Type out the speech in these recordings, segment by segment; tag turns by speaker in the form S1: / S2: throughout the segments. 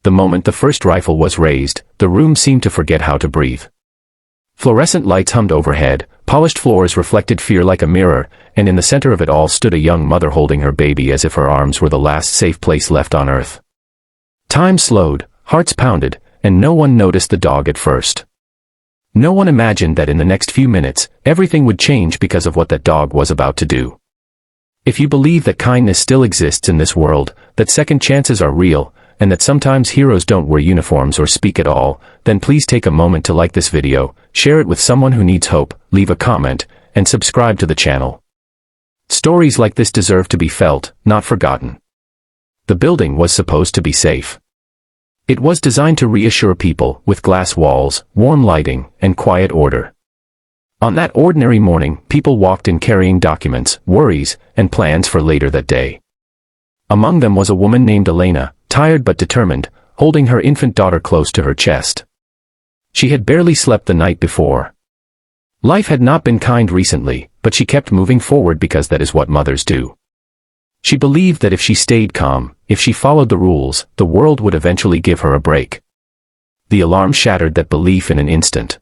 S1: The moment the first rifle was raised, the room seemed to forget how to breathe. Fluorescent lights hummed overhead, polished floors reflected fear like a mirror, and in the center of it all stood a young mother holding her baby as if her arms were the last safe place left on earth. Time slowed, hearts pounded, and no one noticed the dog at first. No one imagined that in the next few minutes, everything would change because of what that dog was about to do. If you believe that kindness still exists in this world, that second chances are real, and that sometimes heroes don't wear uniforms or speak at all, then please take a moment to like this video, share it with someone who needs hope, leave a comment, and subscribe to the channel. Stories like this deserve to be felt, not forgotten. The building was supposed to be safe. It was designed to reassure people, with glass walls, warm lighting, and quiet order. On that ordinary morning, people walked in carrying documents, worries, and plans for later that day. Among them was a woman named Elena, tired but determined, holding her infant daughter close to her chest. She had barely slept the night before. Life had not been kind recently, but she kept moving forward because that is what mothers do. She believed that if she stayed calm, if she followed the rules, the world would eventually give her a break. The alarm shattered that belief in an instant.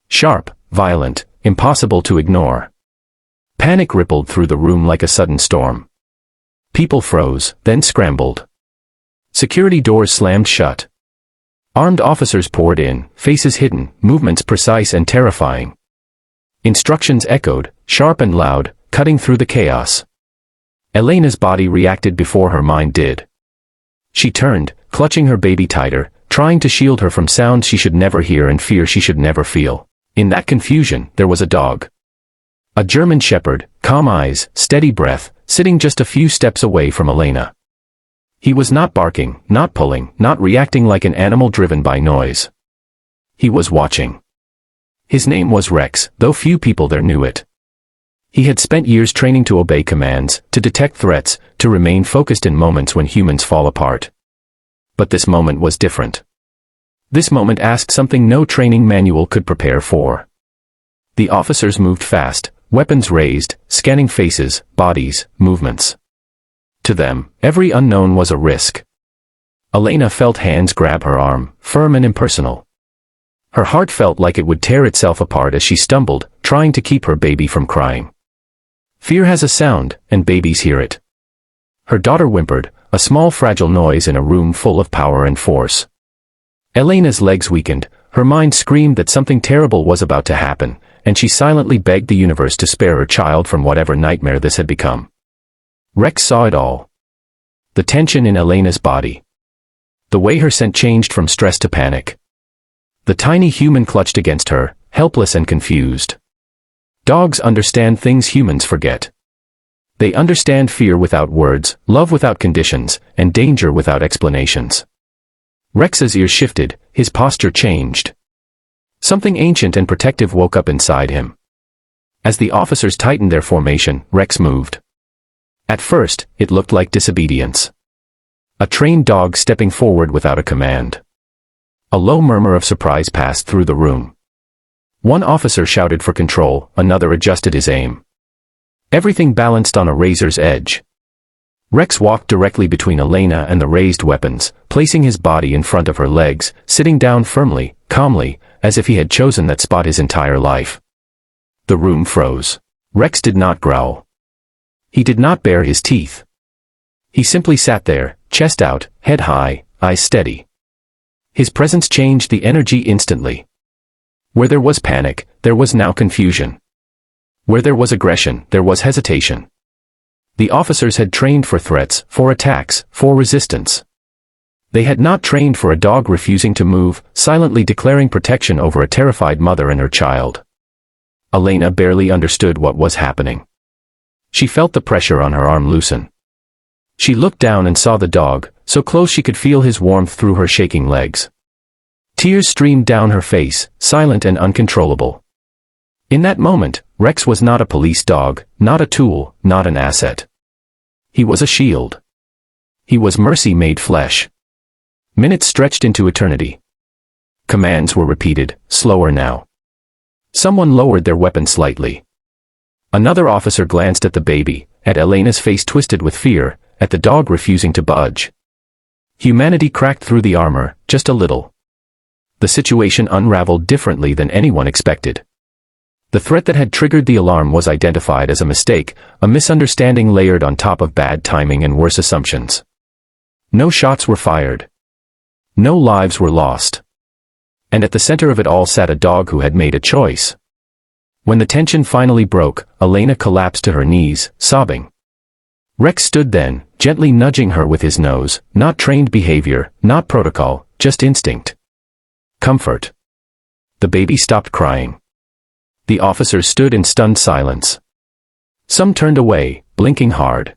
S1: Sharp, violent, impossible to ignore. Panic rippled through the room like a sudden storm. People froze, then scrambled. Security doors slammed shut. Armed officers poured in, faces hidden, movements precise and terrifying. Instructions echoed, sharp and loud, cutting through the chaos. Elena's body reacted before her mind did. She turned, clutching her baby tighter, trying to shield her from sounds she should never hear and fear she should never feel. In that confusion, there was a dog. A German shepherd, calm eyes, steady breath, sitting just a few steps away from Elena. He was not barking, not pulling, not reacting like an animal driven by noise. He was watching. His name was Rex, though few people there knew it. He had spent years training to obey commands, to detect threats, to remain focused in moments when humans fall apart. But this moment was different. This moment asked something no training manual could prepare for. The officers moved fast, weapons raised, scanning faces, bodies, movements. To them, every unknown was a risk. Elena felt hands grab her arm, firm and impersonal. Her heart felt like it would tear itself apart as she stumbled, trying to keep her baby from crying. Fear has a sound, and babies hear it. Her daughter whimpered, a small fragile noise in a room full of power and force. Elena's legs weakened, her mind screamed that something terrible was about to happen, and she silently begged the universe to spare her child from whatever nightmare this had become. Rex saw it all. The tension in Elena's body. The way her scent changed from stress to panic. The tiny human clutched against her, helpless and confused. Dogs understand things humans forget. They understand fear without words, love without conditions, and danger without explanations. Rex's ears shifted, his posture changed. Something ancient and protective woke up inside him. As the officers tightened their formation, Rex moved. At first, it looked like disobedience. A trained dog stepping forward without a command. A low murmur of surprise passed through the room. One officer shouted for control, another adjusted his aim. Everything balanced on a razor's edge. Rex walked directly between Elena and the raised weapons, placing his body in front of her legs, sitting down firmly, calmly, as if he had chosen that spot his entire life. The room froze. Rex did not growl. He did not bare his teeth. He simply sat there, chest out, head high, eyes steady. His presence changed the energy instantly. Where there was panic, there was now confusion. Where there was aggression, there was hesitation. The officers had trained for threats, for attacks, for resistance. They had not trained for a dog refusing to move, silently declaring protection over a terrified mother and her child. Elena barely understood what was happening. She felt the pressure on her arm loosen. She looked down and saw the dog, so close she could feel his warmth through her shaking legs. Tears streamed down her face, silent and uncontrollable. In that moment, Rex was not a police dog, not a tool, not an asset. He was a shield. He was mercy made flesh. Minutes stretched into eternity. Commands were repeated, slower now. Someone lowered their weapon slightly. Another officer glanced at the baby, at Elena's face twisted with fear, at the dog refusing to budge. Humanity cracked through the armor, just a little. The situation unraveled differently than anyone expected. The threat that had triggered the alarm was identified as a mistake, a misunderstanding layered on top of bad timing and worse assumptions. No shots were fired. No lives were lost. And at the center of it all sat a dog who had made a choice. When the tension finally broke, Elena collapsed to her knees, sobbing. Rex stood then, gently nudging her with his nose, not trained behavior, not protocol, just instinct. Comfort. The baby stopped crying. The officers stood in stunned silence. Some turned away, blinking hard.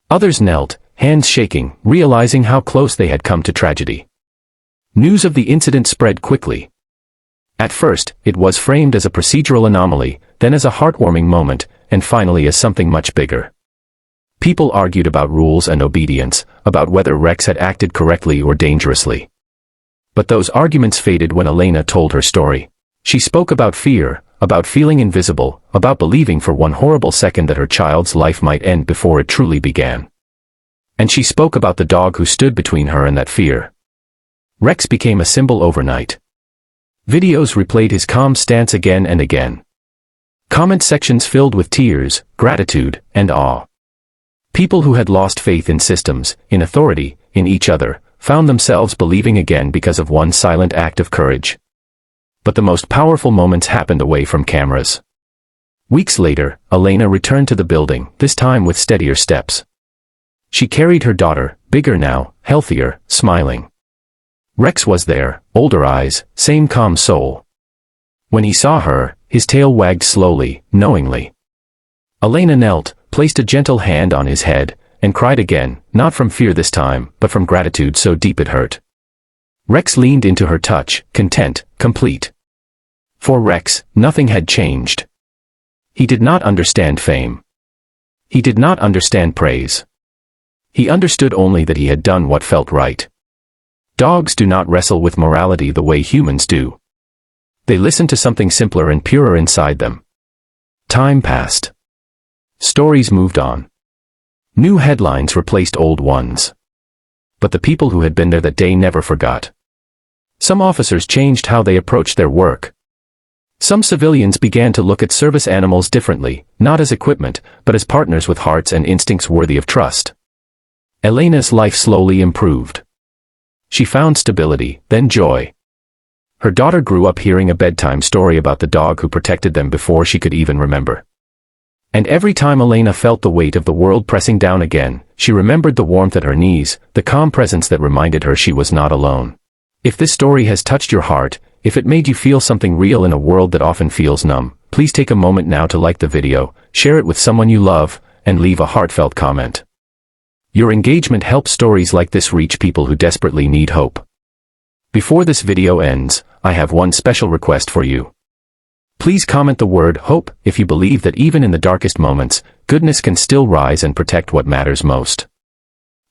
S1: Others knelt, hands shaking, realizing how close they had come to tragedy. News of the incident spread quickly. At first, it was framed as a procedural anomaly, then as a heartwarming moment, and finally as something much bigger. People argued about rules and obedience, about whether Rex had acted correctly or dangerously. But those arguments faded when Elena told her story. She spoke about fear, about feeling invisible, about believing for one horrible second that her child's life might end before it truly began. And she spoke about the dog who stood between her and that fear. Rex became a symbol overnight. Videos replayed his calm stance again and again. Comment sections filled with tears, gratitude, and awe. People who had lost faith in systems, in authority, in each other, found themselves believing again because of one silent act of courage. But the most powerful moments happened away from cameras. Weeks later, Elena returned to the building, this time with steadier steps. She carried her daughter, bigger now, healthier, smiling. Rex was there, older eyes, same calm soul. When he saw her, his tail wagged slowly, knowingly. Elena knelt, placed a gentle hand on his head, and cried again, not from fear this time, but from gratitude so deep it hurt. Rex leaned into her touch, content, complete. For Rex, nothing had changed. He did not understand fame. He did not understand praise. He understood only that he had done what felt right. Dogs do not wrestle with morality the way humans do. They listen to something simpler and purer inside them. Time passed. Stories moved on. New headlines replaced old ones. But the people who had been there that day never forgot. Some officers changed how they approached their work. Some civilians began to look at service animals differently, not as equipment, but as partners with hearts and instincts worthy of trust. Elena's life slowly improved. She found stability, then joy. Her daughter grew up hearing a bedtime story about the dog who protected them before she could even remember. And every time Elena felt the weight of the world pressing down again, she remembered the warmth at her knees, the calm presence that reminded her she was not alone. If this story has touched your heart, if it made you feel something real in a world that often feels numb, please take a moment now to like the video, share it with someone you love, and leave a heartfelt comment. Your engagement helps stories like this reach people who desperately need hope. Before this video ends, I have one special request for you. Please comment the word hope if you believe that even in the darkest moments, goodness can still rise and protect what matters most.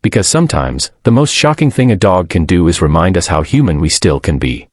S1: Because sometimes, the most shocking thing a dog can do is remind us how human we still can be.